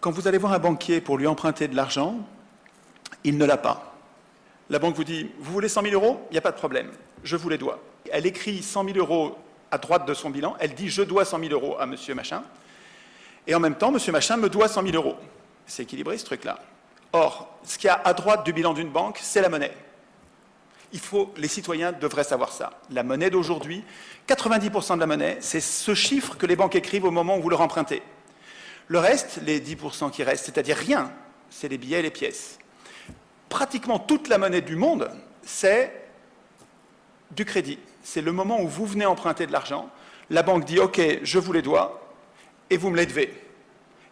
Quand vous allez voir un banquier pour lui emprunter de l'argent, il ne l'a pas. La banque vous dit, vous voulez 100 000 euros? Il n'y a pas de problème, je vous les dois. Elle écrit 100 000 euros à droite de son bilan, elle dit, je dois 100 000 euros à monsieur machin, et en même temps, monsieur machin me doit 100 000 euros. C'est équilibré ce truc-là. Or, ce qu'il y a à droite du bilan d'une banque, c'est la monnaie. Les citoyens devraient savoir ça. La monnaie d'aujourd'hui, 90% de la monnaie, c'est ce chiffre que les banques écrivent au moment où vous leur empruntez. Le reste, les 10% qui restent, c'est-à-dire rien, c'est les billets et les pièces. Pratiquement toute la monnaie du monde, c'est du crédit. C'est le moment où vous venez emprunter de l'argent, la banque dit « Ok, je vous les dois, et vous me les devez ».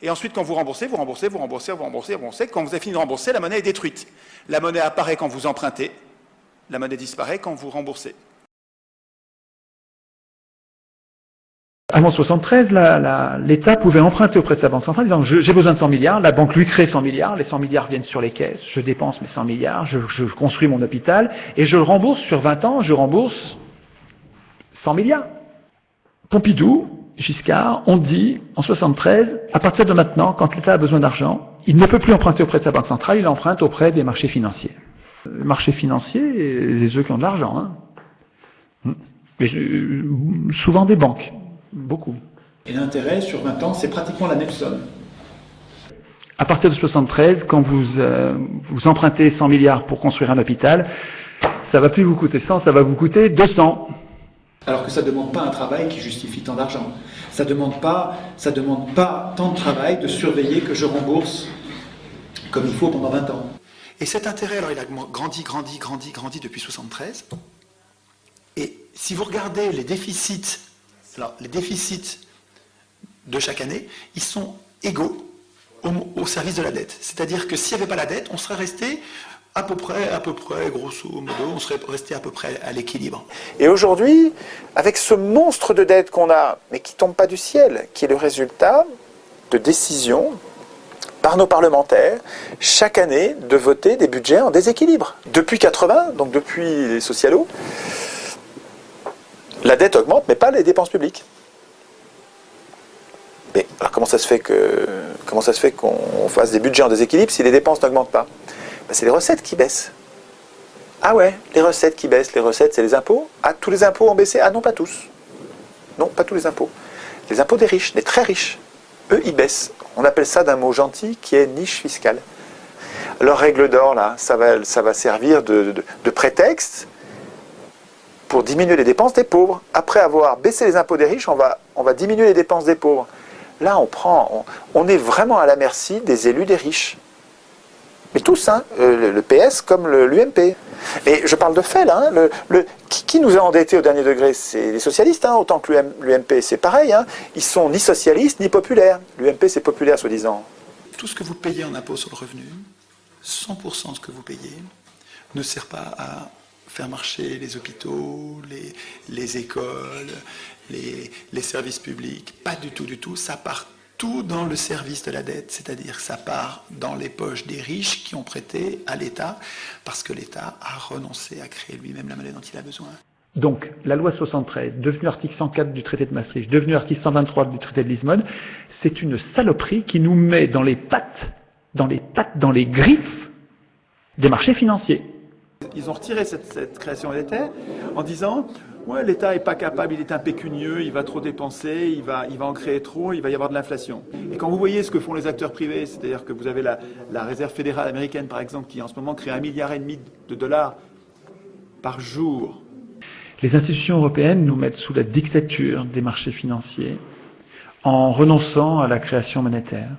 Et ensuite, quand vous remboursez, vous remboursez, vous remboursez, vous remboursez, vous remboursez. Quand vous avez fini de rembourser, la monnaie est détruite. La monnaie apparaît quand vous empruntez, la monnaie disparaît quand vous remboursez. Avant 73, l'État pouvait emprunter auprès de sa banque centrale en disant j'ai besoin de 100 milliards, la banque lui crée 100 milliards, les 100 milliards viennent sur les caisses, je dépense mes 100 milliards, je construis mon hôpital et je le rembourse sur 20 ans, je rembourse 100 milliards. Pompidou, Giscard, on dit en 73, à partir de maintenant, quand l'État a besoin d'argent, il ne peut plus emprunter auprès de sa banque centrale, il emprunte auprès des marchés financiers. Les marchés financiers, c'est ceux qui ont de l'argent, hein. Mais, souvent des banques. Beaucoup. Et l'intérêt sur 20 ans, c'est pratiquement la même somme. À partir de 73, quand vous empruntez 100 milliards pour construire un hôpital, ça va plus vous coûter 100, ça va vous coûter 200. Alors que ça ne demande pas un travail qui justifie tant d'argent. Ça ne demande pas tant de travail de surveiller que je rembourse comme il faut pendant 20 ans. Et cet intérêt, alors il a grandi depuis 73. Et si vous regardez les déficits, alors, les déficits de chaque année, ils sont égaux au service de la dette. C'est-à-dire que s'il n'y avait pas la dette, on serait resté à peu près, grosso modo, on serait resté à peu près à l'équilibre. Et aujourd'hui, avec ce monstre de dette qu'on a, mais qui ne tombe pas du ciel, qui est le résultat de décisions par nos parlementaires, chaque année, de voter des budgets en déséquilibre. Depuis 80, donc depuis les socialos, la dette augmente, mais pas les dépenses publiques. Mais alors comment ça se fait qu'on fasse des budgets en déséquilibre si les dépenses n'augmentent pas? Ben, c'est les recettes qui baissent. Ah ouais, les recettes qui baissent. Les recettes, c'est les impôts. Ah, tous les impôts ont baissé? Ah non, pas tous. Non, pas tous les impôts. Les impôts des riches, des très riches, eux, ils baissent. On appelle ça d'un mot gentil qui est niche fiscale. Leur règle d'or, là, ça va servir de prétexte pour diminuer les dépenses des pauvres. Après avoir baissé les impôts des riches, on va diminuer les dépenses des pauvres. Là, on est vraiment à la merci des élus des riches. Mais tous, hein, le PS comme l'UMP. Et je parle de fait, là. Hein, qui nous a endettés au dernier degré? C'est les socialistes, hein, autant que l'UMP. C'est pareil, hein, ils sont ni socialistes ni populaires. L'UMP, c'est populaire, soi-disant. Tout ce que vous payez en impôt sur le revenu, 100% de ce que vous payez, ne sert pas à faire marcher les hôpitaux, les écoles, les services publics. Pas du tout. Ça part tout dans le service de la dette, c'est-à-dire que ça part dans les poches des riches qui ont prêté à l'État parce que l'État a renoncé à créer lui-même la monnaie dont il a besoin. Donc, la loi 73, devenue article 104 du traité de Maastricht, devenue article 123 du traité de Lisbonne, c'est une saloperie qui nous met dans les griffes des marchés financiers. Ils ont retiré cette création monétaire en disant ouais, l'État n'est pas capable, il est impécunieux, il va trop dépenser, il va en créer trop, il va y avoir de l'inflation. Et quand vous voyez ce que font les acteurs privés, c'est-à-dire que vous avez la Réserve fédérale américaine par exemple qui en ce moment crée $1,5 milliard de dollars par jour. Les institutions européennes nous mettent sous la dictature des marchés financiers en renonçant à la création monétaire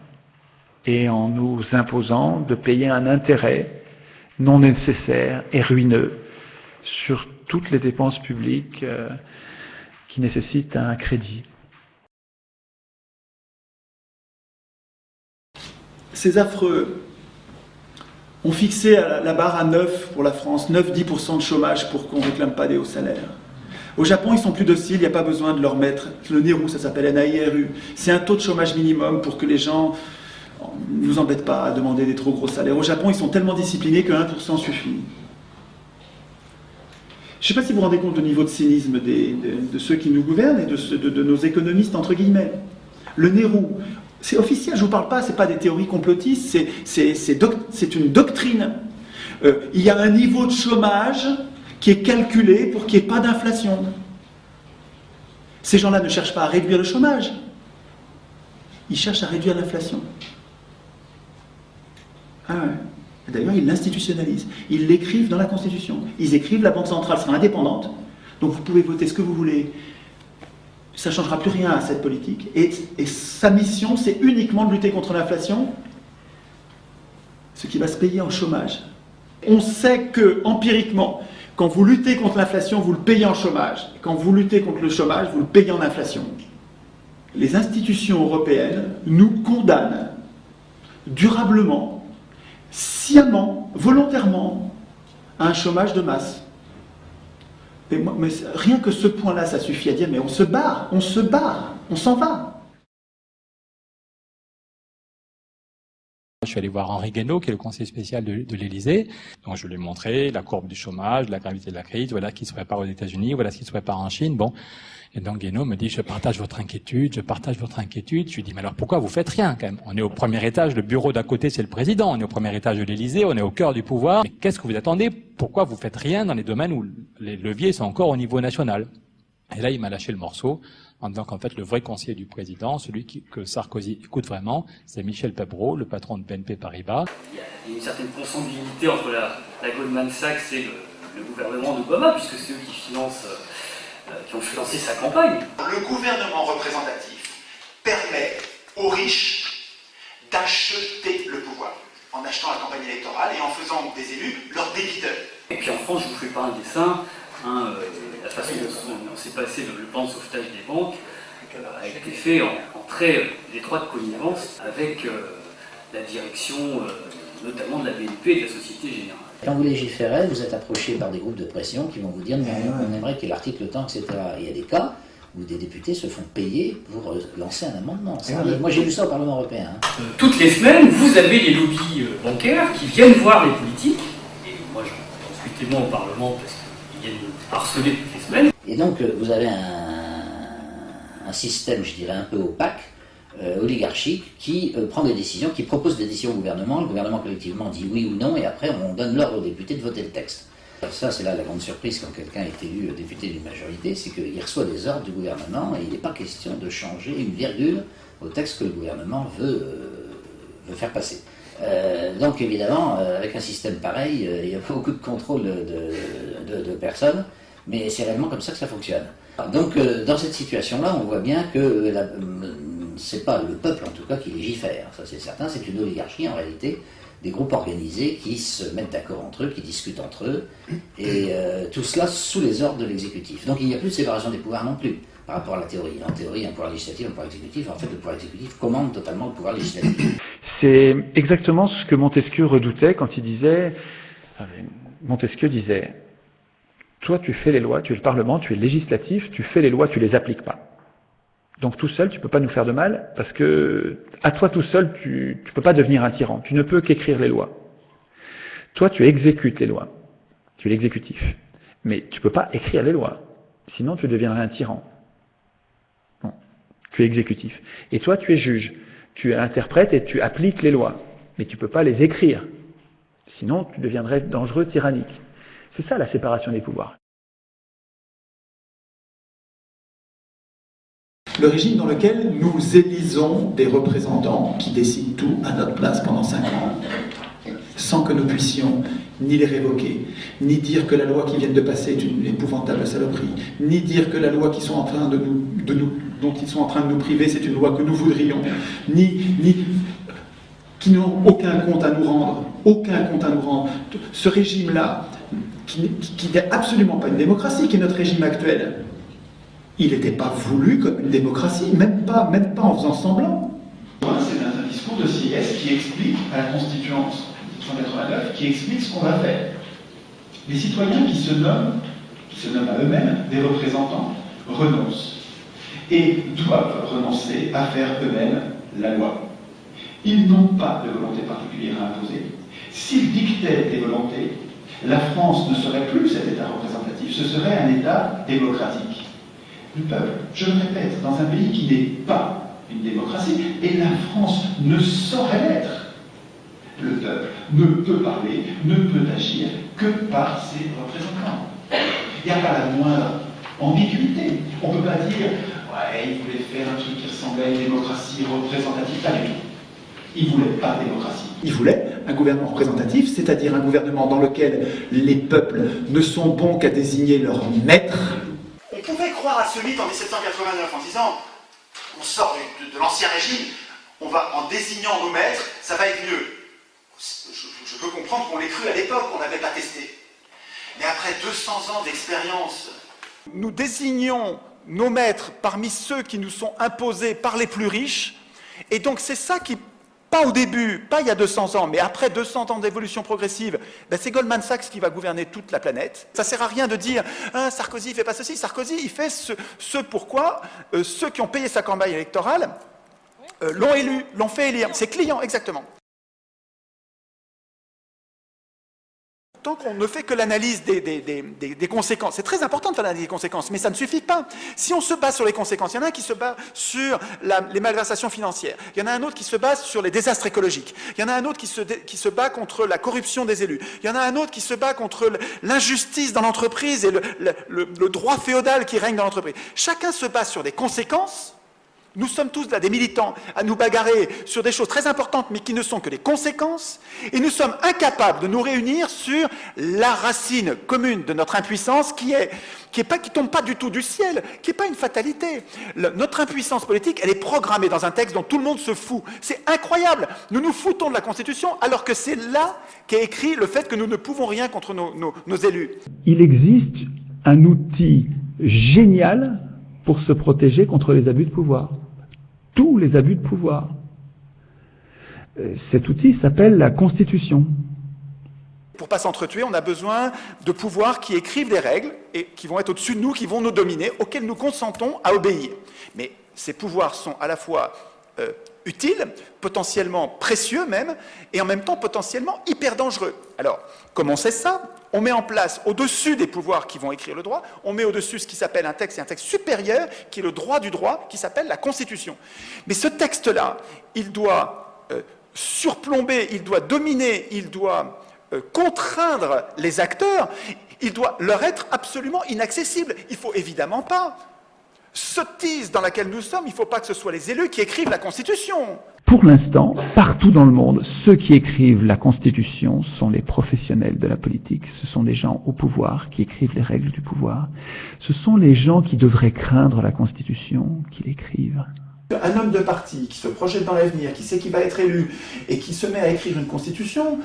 et en nous imposant de payer un intérêt non nécessaire et ruineux sur toutes les dépenses publiques qui nécessitent un crédit. Ces affreux ont fixé la barre à 9 pour la France, 9-10% de chômage pour qu'on ne réclame pas des hauts salaires. Au Japon, ils sont plus dociles, il n'y a pas besoin de leur mettre le nez roux, ça s'appelle NAIRU. C'est un taux de chômage minimum pour que les gens ne nous embêtent pas à demander des trop gros salaires. Au Japon, ils sont tellement disciplinés que 1% suffit. Je ne sais pas si vous vous rendez compte du niveau de cynisme de ceux qui nous gouvernent et de nos économistes, entre guillemets. Le nez roux. C'est officiel, je ne vous parle pas, ce n'est pas des théories complotistes, c'est une doctrine. Il y a un niveau de chômage qui est calculé pour qu'il n'y ait pas d'inflation. Ces gens-là ne cherchent pas à réduire le chômage, ils cherchent à réduire l'inflation. Ah ouais. D'ailleurs, ils l'institutionnalisent. Ils l'écrivent dans la Constitution. Ils écrivent la Banque centrale sera indépendante, donc vous pouvez voter ce que vous voulez. Ça ne changera plus rien à cette politique. Et sa mission, c'est uniquement de lutter contre l'inflation, ce qui va se payer en chômage. On sait que, empiriquement, quand vous luttez contre l'inflation, vous le payez en chômage. Quand vous luttez contre le chômage, vous le payez en inflation. Les institutions européennes nous condamnent durablement, sciemment, volontairement, à un chômage de masse. Mais rien que ce point-là, ça suffit à dire, mais on se barre, on s'en va. Je suis allé voir Henri Guénaud, qui est le conseiller spécial de l'Élysée. Donc je lui ai montré la courbe du chômage, la gravité de la crise, voilà ce qui se prépare aux États-Unis, voilà ce qui se prépare en Chine. Bon. Et donc Guénaud me dit, je partage votre inquiétude. Je lui dis, mais alors pourquoi vous faites rien quand même? On est au premier étage, le bureau d'à côté c'est le président, on est au premier étage de l'Élysée, on est au cœur du pouvoir. Mais qu'est-ce que vous attendez? Pourquoi vous faites rien dans les domaines où les leviers sont encore au niveau national? Et là il m'a lâché le morceau en disant qu'en fait le vrai conseiller du président, celui que Sarkozy écoute vraiment, c'est Michel Pebreau, le patron de BNP Paribas. Il y a une certaine consanguinité entre la Goldman Sachs et le gouvernement d'Obama, puisque c'est eux qui financent qui ont financé sa campagne. Le gouvernement représentatif permet aux riches d'acheter le pouvoir, en achetant la campagne électorale et en faisant des élus leurs débiteurs. Et puis en France, je vous fais pas un dessin, la façon dont on s'est passé le plan de sauvetage des banques a été fait en très étroite connivence avec la direction notamment de la BNP et de la Société Générale. Quand vous légiférez, vous êtes approché par des groupes de pression qui vont vous dire « non, on aimerait qu'il y ait l'article tant, etc. » Il y a des cas où des députés se font payer pour lancer un amendement. Moi j'ai vu ça au Parlement européen. Toutes les semaines, vous avez les lobbies bancaires qui viennent voir les politiques, et moi j'en suis témoin au Parlement parce qu'ils viennent harceler toutes les semaines. Et donc vous avez un système, je dirais, un peu opaque, oligarchique, qui prend des décisions, qui propose des décisions au gouvernement. Le gouvernement collectivement dit oui ou non, et après on donne l'ordre aux députés de voter le texte. Alors ça, c'est là la grande surprise quand quelqu'un est élu député d'une majorité, c'est qu'il reçoit des ordres du gouvernement et il n'est pas question de changer une virgule au texte que le gouvernement veut faire passer. Donc évidemment, avec un système pareil, il y a beaucoup de contrôle de personnes, mais c'est réellement comme ça que ça fonctionne. Donc dans cette situation-là, on voit bien que c'est pas le peuple en tout cas qui légifère, ça c'est certain, c'est une oligarchie en réalité, des groupes organisés qui se mettent d'accord entre eux, qui discutent entre eux, et tout cela sous les ordres de l'exécutif. Donc il n'y a plus de séparation des pouvoirs non plus par rapport à la théorie. En théorie, un pouvoir législatif, un pouvoir exécutif, en fait le pouvoir exécutif commande totalement le pouvoir législatif. C'est exactement ce que Montesquieu redoutait quand il disait, Montesquieu disait, toi tu fais les lois, tu es le Parlement, tu es le législatif, tu fais les lois, tu les appliques pas. Donc tout seul, tu ne peux pas nous faire de mal, parce que à toi tout seul, tu ne peux pas devenir un tyran. Tu ne peux qu'écrire les lois. Toi, tu exécutes les lois. Tu es l'exécutif. Mais tu ne peux pas écrire les lois. Sinon, tu deviendrais un tyran. Non. Tu es exécutif. Et toi, tu es juge. Tu interprètes et tu appliques les lois. Mais tu ne peux pas les écrire. Sinon, tu deviendrais dangereux, tyrannique. C'est ça la séparation des pouvoirs. Le régime dans lequel nous élisons des représentants qui décident tout à notre place pendant 5 ans, sans que nous puissions ni les révoquer, ni dire que la loi qui vient de passer est une épouvantable saloperie, ni dire que la loi qu'ils sont en train dont ils sont en train de nous priver, c'est une loi que nous voudrions, qui n'ont aucun compte à nous rendre, Ce régime-là, qui n'est absolument pas une démocratie, qui est notre régime actuel, il n'était pas voulu comme une démocratie, même pas en faisant semblant. C'est un discours de Sieyès qui explique à la Constituante 189, qui explique ce qu'on va faire. Les citoyens qui se nomment à eux-mêmes des représentants, renoncent. Et doivent renoncer à faire eux-mêmes la loi. Ils n'ont pas de volonté particulière à imposer. S'ils dictaient des volontés, la France ne serait plus cet État représentatif, ce serait un État démocratique. Du peuple, je le répète, dans un pays qui n'est pas une démocratie, et la France ne saurait l'être. Le peuple ne peut parler, ne peut agir que par ses représentants. Il n'y a pas la moindre ambiguïté. On ne peut pas dire « ouais, il voulait faire un truc qui ressemblait à une démocratie représentative », pas du tout. Il ne voulait pas de démocratie. Il voulait un gouvernement représentatif, c'est-à-dire un gouvernement dans lequel les peuples ne sont bons qu'à désigner leur maître. On pouvait croire à ce mythe en 1789 en disant on sort de l'ancien régime, on va en désignant nos maîtres, ça va être mieux. Je peux comprendre qu'on l'ait cru à l'époque, on n'avait pas testé. Mais après 200 ans d'expérience, nous désignons nos maîtres parmi ceux qui nous sont imposés par les plus riches, et donc c'est ça qui, pas au début, pas il y a 200 ans, mais après 200 ans d'évolution progressive, c'est Goldman Sachs qui va gouverner toute la planète. Ça ne sert à rien de dire ah, Sarkozy ne fait pas ceci, Sarkozy il fait ce pourquoi ceux qui ont payé sa campagne électorale l'ont élu, l'ont fait élire. C'est client, exactement. Tant qu'on ne fait que l'analyse des conséquences, c'est très important de faire l'analyse des conséquences, mais ça ne suffit pas. Si on se base sur les conséquences, il y en a un qui se base sur les malversations financières, il y en a un autre qui se base sur les désastres écologiques, il y en a un autre qui se bat contre la corruption des élus, il y en a un autre qui se bat contre l'injustice dans l'entreprise et le droit féodal qui règne dans l'entreprise. Chacun se base sur des conséquences. Nous sommes tous là des militants à nous bagarrer sur des choses très importantes mais qui ne sont que des conséquences et nous sommes incapables de nous réunir sur la racine commune de notre impuissance qui tombe pas du tout du ciel, qui n'est pas une fatalité. Notre impuissance politique, elle est programmée dans un texte dont tout le monde se fout. C'est incroyable. Nous nous foutons de la Constitution alors que c'est là qu'est écrit le fait que nous ne pouvons rien contre nos élus. Il existe un outil génial pour se protéger contre les abus de pouvoir. Tous les abus de pouvoir. Cet outil s'appelle la Constitution. Pour ne pas s'entretuer, on a besoin de pouvoirs qui écrivent des règles et qui vont être au-dessus de nous, qui vont nous dominer, auxquels nous consentons à obéir. Mais ces pouvoirs sont à la fois utiles, potentiellement précieux même, et en même temps potentiellement hyper dangereux. Alors, comment on sait ça ? On met en place, au-dessus des pouvoirs qui vont écrire le droit, on met au-dessus ce qui s'appelle un texte, et un texte supérieur, qui est le droit du droit, qui s'appelle la Constitution. Mais ce texte-là, il doit surplomber, il doit dominer, il doit contraindre les acteurs, il doit leur être absolument inaccessible. Il ne faut évidemment pas sottise dans laquelle nous sommes, il ne faut pas que ce soit les élus qui écrivent la Constitution. Pour l'instant, partout dans le monde, ceux qui écrivent la Constitution sont les professionnels de la politique. Ce sont les gens au pouvoir qui écrivent les règles du pouvoir. Ce sont les gens qui devraient craindre la Constitution qui l'écrivent. Un homme de parti qui se projette dans l'avenir, qui sait qu'il va être élu et qui se met à écrire une Constitution,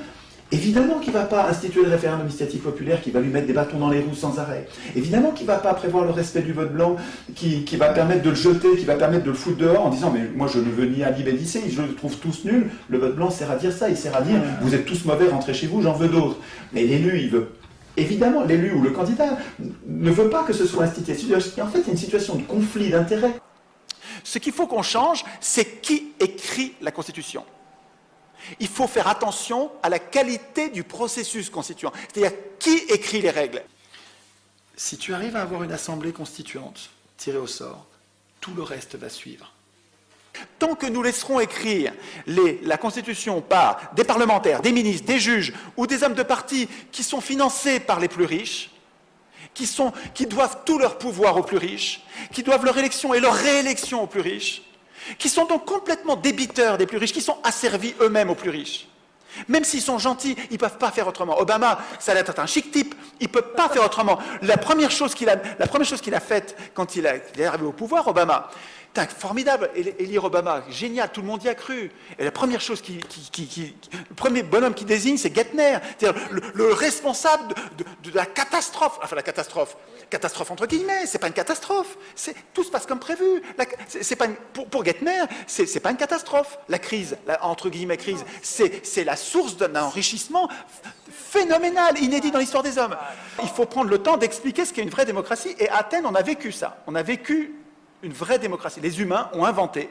évidemment qu'il ne va pas instituer le référendum initiative populaire qui va lui mettre des bâtons dans les roues sans arrêt. Évidemment qu'il ne va pas prévoir le respect du vote blanc qui va permettre de le jeter, qui va permettre de le foutre dehors en disant « mais moi je ne veux ni Ali Bédissé, je le trouve tous nuls, le vote blanc sert à dire ça, il sert à dire « vous êtes tous mauvais, rentrez chez vous, j'en veux d'autres ». Mais l'élu, il veut... Évidemment, l'élu ou le candidat ne veut pas que ce soit institué. En fait, il y a une situation de conflit d'intérêts. Ce qu'il faut qu'on change, c'est qui écrit la Constitution. Il faut faire attention à la qualité du processus constituant, c'est-à-dire qui écrit les règles. Si tu arrives à avoir une assemblée constituante tirée au sort, tout le reste va suivre. Tant que nous laisserons écrire la Constitution par des parlementaires, des ministres, des juges ou des hommes de parti qui sont financés par les plus riches, qui doivent tout leur pouvoir aux plus riches, qui doivent leur élection et leur réélection aux plus riches, qui sont donc complètement débiteurs des plus riches, qui sont asservis eux-mêmes aux plus riches. Même s'ils sont gentils, ils ne peuvent pas faire autrement. Obama, ça va être un chic type, il ne peut pas faire autrement. La première chose qu'il a faite quand il est arrivé au pouvoir, Obama, formidable, élire Obama, génial, tout le monde y a cru. Et la première chose le premier bonhomme qui désigne, c'est Geithner, c'est-à-dire le responsable de la catastrophe. Enfin, la catastrophe entre guillemets, c'est pas une catastrophe. Tout se passe comme prévu. Pour Geithner, c'est pas une catastrophe. La crise, entre guillemets crise, c'est la source d'un enrichissement phénoménal, inédit dans l'histoire des hommes. Il faut prendre le temps d'expliquer ce qu'est une vraie démocratie. Et à Athènes, on a vécu ça. On a vécu une vraie démocratie. Les humains ont inventé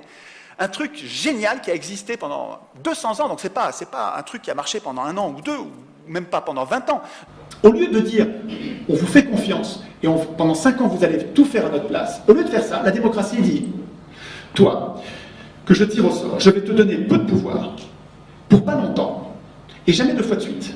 un truc génial qui a existé pendant 200 ans. Donc c'est pas un truc qui a marché pendant 1 an ou 2, ou même pas pendant 20 ans. Au lieu de dire « on vous fait confiance et pendant 5 ans vous allez tout faire à notre place », au lieu de faire ça, la démocratie dit « toi, que je tire au sort. Je vais te donner peu de pouvoir, pour pas longtemps, et jamais 2 fois de suite.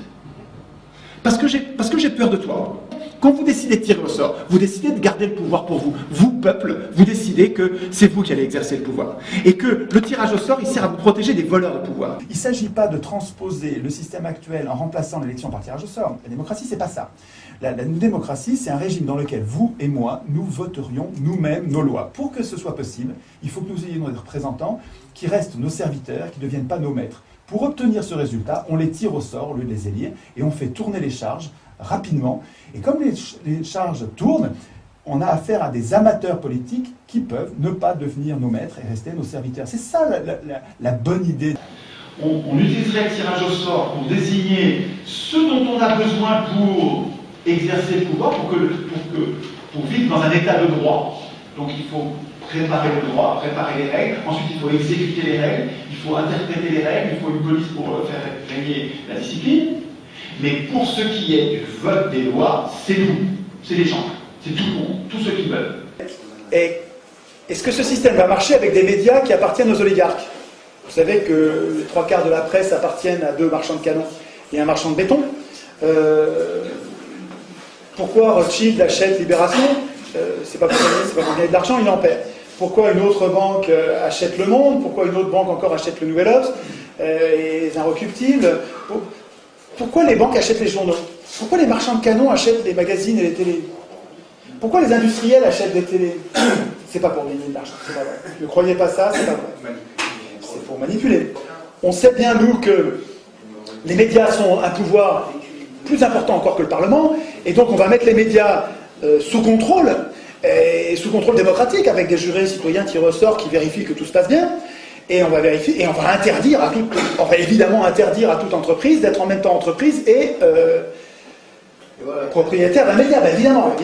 Parce que j'ai peur de toi. Quand vous décidez de tirer au sort, vous décidez de garder le pouvoir pour vous. Vous, peuple, vous décidez que c'est vous qui allez exercer le pouvoir. Et que le tirage au sort, il sert à vous protéger des voleurs de pouvoir. Il ne s'agit pas de transposer le système actuel en remplaçant l'élection par tirage au sort. La démocratie, c'est pas ça. La démocratie, c'est un régime dans lequel vous et moi, nous voterions nous-mêmes nos lois. Pour que ce soit possible, il faut que nous ayons des représentants qui restent nos serviteurs, qui ne deviennent pas nos maîtres. Pour obtenir ce résultat, on les tire au sort au lieu de les élire et on fait tourner les charges rapidement. Et comme les charges tournent, on a affaire à des amateurs politiques qui peuvent ne pas devenir nos maîtres et rester nos serviteurs. C'est ça la bonne idée. On utiliserait le tirage au sort pour désigner ceux dont on a besoin pour exercer le pouvoir, pour vivre dans un état de droit. Donc il faut préparer le droit, préparer les règles, ensuite il faut exécuter les règles, il faut interpréter les règles, il faut une police pour faire régner la discipline. Mais pour ce qui est du vote des lois, c'est nous, c'est les gens, c'est tout le monde, tous ceux qui veulent. Et est-ce que ce système va marcher avec des médias qui appartiennent aux oligarques? Vous savez que les 3/4 de la presse appartiennent à 2 marchands de canons et un marchand de béton. Pourquoi Rothschild achète Libération? C'est pas pour gagner de l'argent, il en perd. Pourquoi une autre banque achète Le Monde? Pourquoi une autre banque encore achète le Nouvel Obs et les Inrecuptibles? Pourquoi les banques achètent les journaux? Pourquoi les marchands de canons achètent les magazines et les télés? Pourquoi les industriels achètent des télés? C'est pas pour gagner de l'argent, c'est pas vrai. Ne croyez pas ça, c'est pas vrai. C'est pour manipuler. On sait bien, nous, que les médias sont un pouvoir plus important encore que le Parlement, et donc on va mettre les médias sous contrôle, et sous contrôle démocratique, avec des jurés citoyens qui ressortent, qui vérifient que tout se passe bien. Et on va vérifier, et on va évidemment interdire à toute entreprise d'être en même temps entreprise et propriétaire d'un média, évidemment.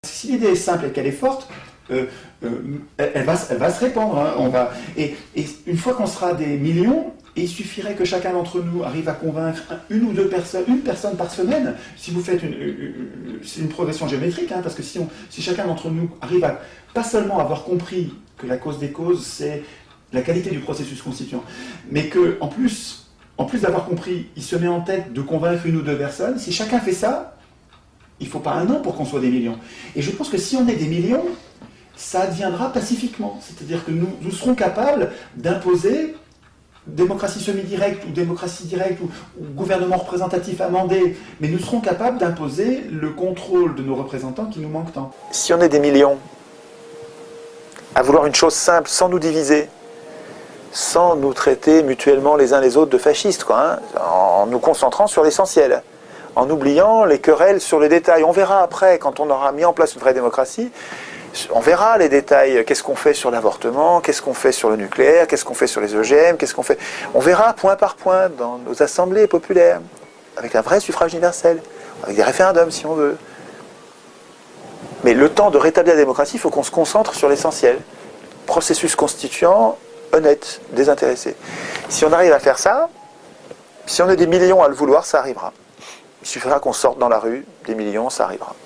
Si l'idée est simple et qu'elle est forte, elle va se répandre. Hein. Et une fois qu'on sera des millions, il suffirait que chacun d'entre nous arrive à convaincre une ou deux personnes, une personne par semaine. Si vous faites c'est une progression géométrique, hein, parce que si chacun d'entre nous arrive à pas seulement avoir compris que la cause des causes, c'est la qualité du processus constituant, mais que en plus d'avoir compris, il se met en tête de convaincre une ou deux personnes. Si chacun fait ça, il ne faut pas 1 an pour qu'on soit des millions. Et je pense que si on est des millions, ça adviendra pacifiquement. C'est-à-dire que nous serons capables d'imposer démocratie semi-directe ou démocratie directe ou gouvernement représentatif amendé, mais nous serons capables d'imposer le contrôle de nos représentants qui nous manquent tant. Si on est des millions à vouloir une chose simple, sans nous diviser, sans nous traiter mutuellement les uns les autres de fascistes, en nous concentrant sur l'essentiel, en oubliant les querelles sur les détails. On verra après, quand on aura mis en place une vraie démocratie, on verra les détails, qu'est-ce qu'on fait sur l'avortement, qu'est-ce qu'on fait sur le nucléaire, qu'est-ce qu'on fait sur les OGM, qu'est-ce qu'on fait... On verra point par point dans nos assemblées populaires, avec un vrai suffrage universel, avec des référendums si on veut. Mais le temps de rétablir la démocratie, il faut qu'on se concentre sur l'essentiel. Processus constituant, honnête, désintéressé. Si on arrive à faire ça, si on est des millions à le vouloir, ça arrivera. Il suffira qu'on sorte dans la rue, des millions, ça arrivera.